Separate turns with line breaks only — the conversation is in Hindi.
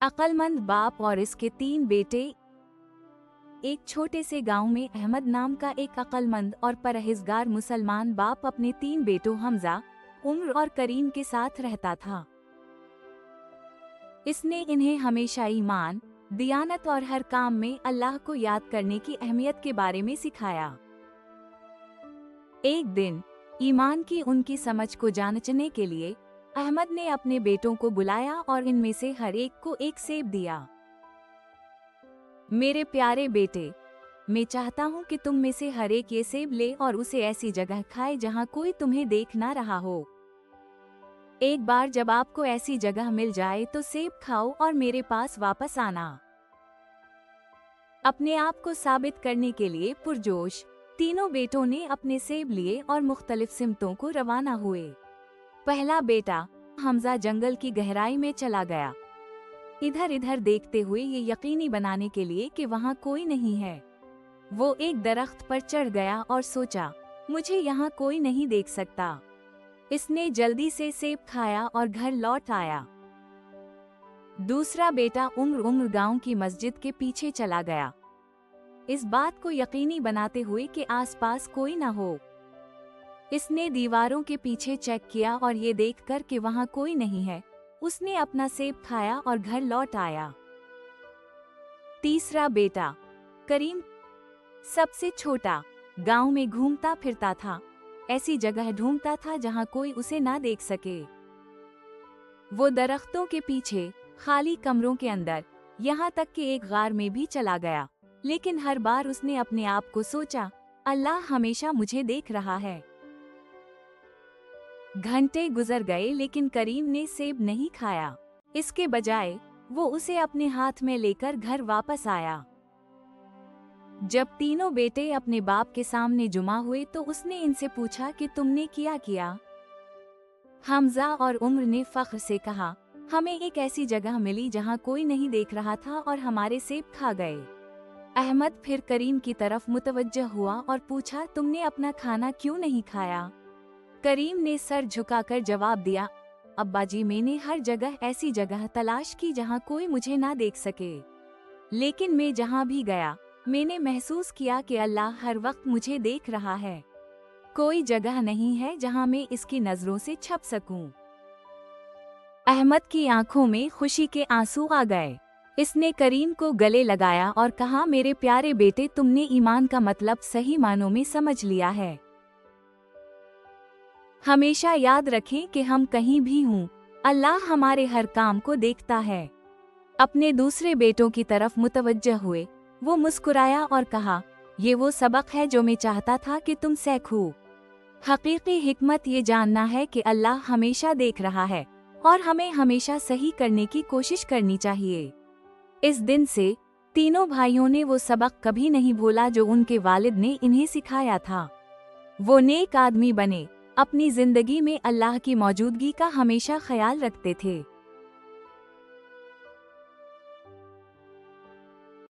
अक्लमंद बाप और इसके 3 बेटे। एक छोटे से गांव में अहमद नाम का एक अक्लमंद और परहेजगार मुसलमान बाप अपने 3 बेटों हमजा, उम्र और करीम के साथ रहता था। इसने इन्हें हमेशा ईमान, दियानत और हर काम में अल्लाह को याद करने की अहमियत के बारे में सिखाया। एक दिन ईमान की उनकी समझ को जांचने के लिए अहमद ने अपने बेटों को बुलाया और इनमें से हर एक को एक सेब दिया। मेरे प्यारे बेटे, मैं चाहता हूँ कि तुम में से हर एक ये सेब ले और उसे ऐसी जगह खाए जहाँ कोई तुम्हें देख ना रहा हो। एक बार जब आपको ऐसी जगह मिल जाए तो सेब खाओ और मेरे पास वापस आना। अपने आप को साबित करने के लिए पुरजोश तीनों बेटों ने अपने सेब लिए और मुख्तलिफ सिमतों को रवाना हुए। पहला बेटा हमजा जंगल की गहराई में चला गया, इधर इधर देखते हुए ये यकीनी बनाने के लिए कि वहाँ कोई नहीं है। वो एक दरख्त पर चढ़ गया और सोचा, मुझे यहाँ कोई नहीं देख सकता। इसने जल्दी से सेब खाया और घर लौट आया। दूसरा बेटा उम्र गांव की मस्जिद के पीछे चला गया, इस बात को यकीनी बनाते हुए कि आसपास कोई न हो। इसने दीवारों के पीछे चेक किया और ये देखकर कि वहाँ कोई नहीं है, उसने अपना सेब खाया और घर लौट आया। तीसरा बेटा करीम, सबसे छोटा, गांव में घूमता फिरता था, ऐसी जगह ढूंढता था जहां कोई उसे ना देख सके। वो दरख्तों के पीछे, खाली कमरों के अंदर, यहाँ तक कि एक गार में भी चला गया, लेकिन हर बार उसने अपने आप को सोचा, अल्लाह हमेशा मुझे देख रहा है। घंटे गुजर गए लेकिन करीम ने सेब नहीं खाया। इसके बजाय वो उसे अपने हाथ में लेकर घर वापस आया। जब तीनों बेटे अपने बाप के सामने जुमा हुए तो उसने इनसे पूछा कि तुमने किया? हमजा और उम्र ने फख्र से कहा, हमें एक ऐसी जगह मिली जहां कोई नहीं देख रहा था और हमारे सेब खा गए। अहमद फिर करीम की तरफ मुतवज्जह हुआ और पूछा, तुमने अपना खाना क्यों नहीं खाया? करीम ने सर झुकाकर जवाब दिया, अब्बाजी, मैंने हर जगह ऐसी जगह तलाश की जहां कोई मुझे ना देख सके, लेकिन मैं जहां भी गया मैंने महसूस किया कि अल्लाह हर वक्त मुझे देख रहा है। कोई जगह नहीं है जहां मैं इसकी नजरों से छप सकूं। अहमद की आंखों में खुशी के आंसू आ गए। इसने करीम को गले लगाया और कहा, मेरे प्यारे बेटे, तुमने ईमान का मतलब सही मानों में समझ लिया है। हमेशा याद रखें कि हम कहीं भी हों, अल्लाह हमारे हर काम को देखता है। अपने दूसरे बेटों की तरफ मुतवज्जह हुए, वो मुस्कुराया और कहा, ये वो सबक है जो मैं चाहता था कि तुम सीखो। हकीकी हिकमत ये जानना है कि अल्लाह हमेशा देख रहा है और हमें हमेशा सही करने की कोशिश करनी चाहिए। इस दिन से तीनों भाइयों ने वो सबक कभी नहीं भूला जो उनके वालिद ने इन्हें सिखाया था। वो नेक आदमी बने, अपनी जिंदगी में अल्लाह की मौजूदगी का हमेशा ख्याल रखते थे।